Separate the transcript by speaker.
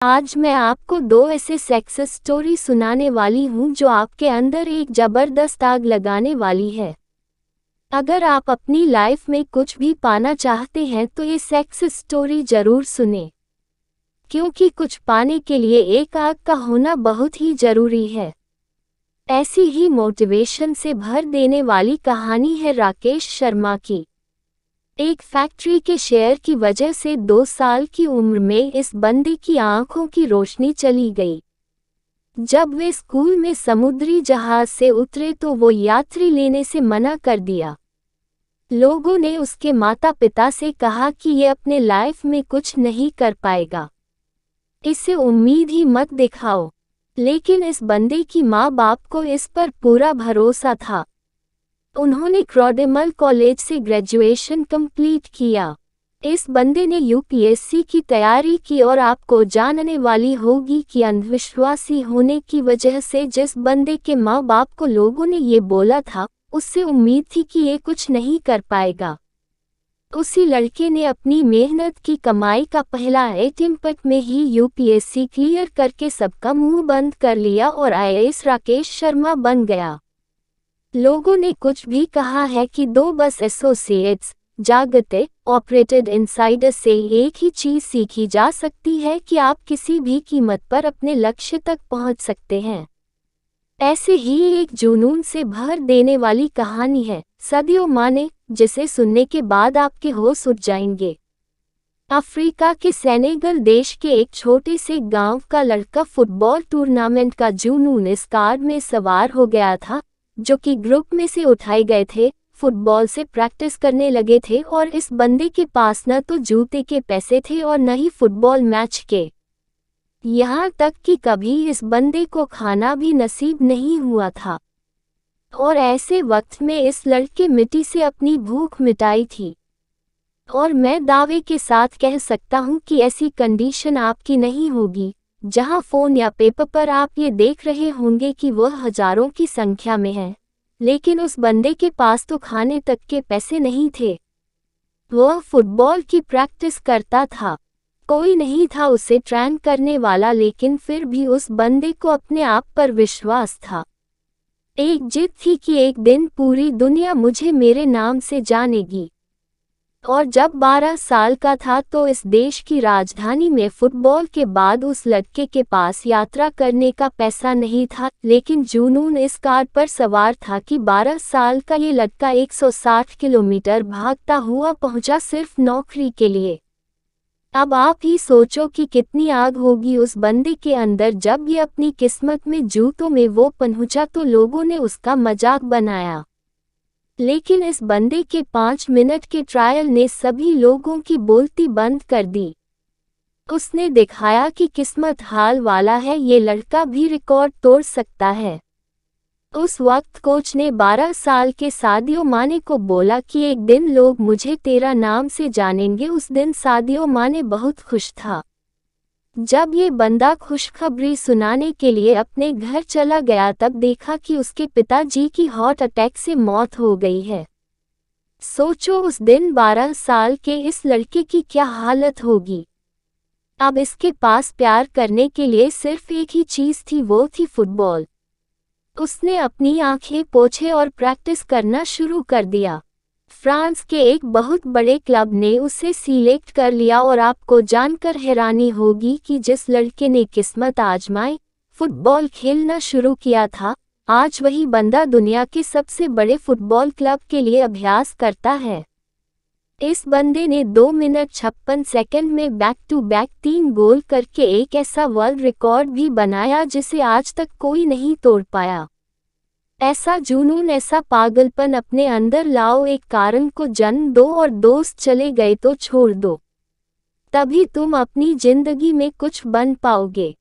Speaker 1: आज मैं आपको दो ऐसे सक्सेस स्टोरी सुनाने वाली हूँ जो आपके अंदर एक जबरदस्त आग लगाने वाली है। अगर आप अपनी लाइफ में कुछ भी पाना चाहते हैं तो ये सक्सेस स्टोरी जरूर सुने, क्योंकि कुछ पाने के लिए एक आग का होना बहुत ही जरूरी है। ऐसी ही मोटिवेशन से भर देने वाली कहानी है राकेश शर्मा की। एक फैक्ट्री के शेयर की वजह से 2 साल की उम्र में इस बंदे की आंखों की रोशनी चली गई। जब वे स्कूल में समुद्री जहाज से उतरे तो वो यात्री लेने से मना कर दिया। लोगों ने उसके माता पिता से कहा कि ये अपने लाइफ में कुछ नहीं कर पाएगा, इसे उम्मीद ही मत दिखाओ। लेकिन इस बंदे की माँ बाप को इस पर पूरा भरोसा था। उन्होंने क्रॉडेमल कॉलेज से ग्रेजुएशन कंप्लीट किया। इस बंदे ने यूपीएससी की तैयारी की और आपको जानने वाली होगी कि अंधविश्वासी होने की वजह से जिस बंदे के माँ बाप को लोगों ने ये बोला था, उससे उम्मीद थी कि ये कुछ नहीं कर पाएगा। उसी लड़के ने अपनी मेहनत की कमाई का पहला अटेम्प्ट में ही यूपीएससी क्लियर करके सबका मुंह बंद कर लिया और आईएएस राकेश शर्मा बन गया। लोगों ने कुछ भी कहा है कि दो बस एसोसिएट्स जागते ऑपरेटेड इनसाइडर से एक ही चीज सीखी जा सकती है कि आप किसी भी कीमत पर अपने लक्ष्य तक पहुंच सकते हैं। ऐसे ही एक जुनून से भर देने वाली कहानी है सादियो माने, जिसे सुनने के बाद आपके होश उड़ जाएंगे। अफ्रीका के सेनेगल देश के एक छोटे से गांव का लड़का फुटबॉल टूर्नामेंट का जुनून इस कार में सवार हो गया था, जो कि ग्रुप में से उठाए गए थे। फुटबॉल से प्रैक्टिस करने लगे थे और इस बंदे के पास न तो जूते के पैसे थे और न ही फुटबॉल मैच के। यहाँ तक कि कभी इस बंदे को खाना भी नसीब नहीं हुआ था। और ऐसे वक्त में इस लड़के मिट्टी से अपनी भूख मिटाई थी। और मैं दावे के साथ कह सकता हूँ कि ऐसी कंडीशन आपकी नहीं होगी, जहां फोन या पेपर पर आप ये देख रहे होंगे कि वह हजारों की संख्या में है, लेकिन उस बंदे के पास तो खाने तक के पैसे नहीं थे। वह फुटबॉल की प्रैक्टिस करता था, कोई नहीं था उसे ट्रेन करने वाला, लेकिन फिर भी उस बंदे को अपने आप पर विश्वास था। एक जिद थी कि एक दिन पूरी दुनिया मुझे मेरे नाम से जानेगी। और जब 12 साल का था तो इस देश की राजधानी में फुटबॉल के बाद उस लड़के के पास यात्रा करने का पैसा नहीं था, लेकिन जुनून इस कार पर सवार था कि 12 साल का ये लड़का 160 किलोमीटर भागता हुआ पहुंचा सिर्फ नौकरी के लिए। अब आप ही सोचो कि कितनी आग होगी उस बंदे के अंदर जब ये अपनी किस्मत में जूतों में वो पहुंचा तो लोगों ने उसका मजाक बनाया। लेकिन इस बंदे के 5 मिनट के ट्रायल ने सभी लोगों की बोलती बंद कर दी। उसने दिखाया कि किस्मत हाल वाला है, ये लड़का भी रिकॉर्ड तोड़ सकता है। उस वक्त कोच ने 12 साल के सादियो माने को बोला कि एक दिन लोग मुझे तेरा नाम से जानेंगे। उस दिन सादियो माने बहुत खुश था। जब ये बंदा खुशखबरी सुनाने के लिए अपने घर चला गया तब देखा कि उसके पिताजी की हार्ट अटैक से मौत हो गई है। सोचो उस दिन 12 साल के इस लड़के की क्या हालत होगी। अब इसके पास प्यार करने के लिए सिर्फ एक ही चीज थी, वो थी फुटबॉल। उसने अपनी आंखें पोंछे और प्रैक्टिस करना शुरू कर दिया। फ्रांस के एक बहुत बड़े क्लब ने उसे सिलेक्ट कर लिया और आपको जानकर हैरानी होगी कि जिस लड़के ने किस्मत आजमाई फुटबॉल खेलना शुरू किया था, आज वही बंदा दुनिया के सबसे बड़े फुटबॉल क्लब के लिए अभ्यास करता है। इस बंदे ने 2 मिनट 56 सेकंड में बैक टू बैक 3 गोल करके एक ऐसा वर्ल्ड रिकॉर्ड भी बनाया जिसे आज तक कोई नहीं तोड़ पाया। ऐसा जुनून, ऐसा पागलपन अपने अंदर लाओ, एक कारण को जन्म दो और दोस्त चले गए तो छोड़ दो, तभी तुम अपनी जिंदगी में कुछ बन पाओगे।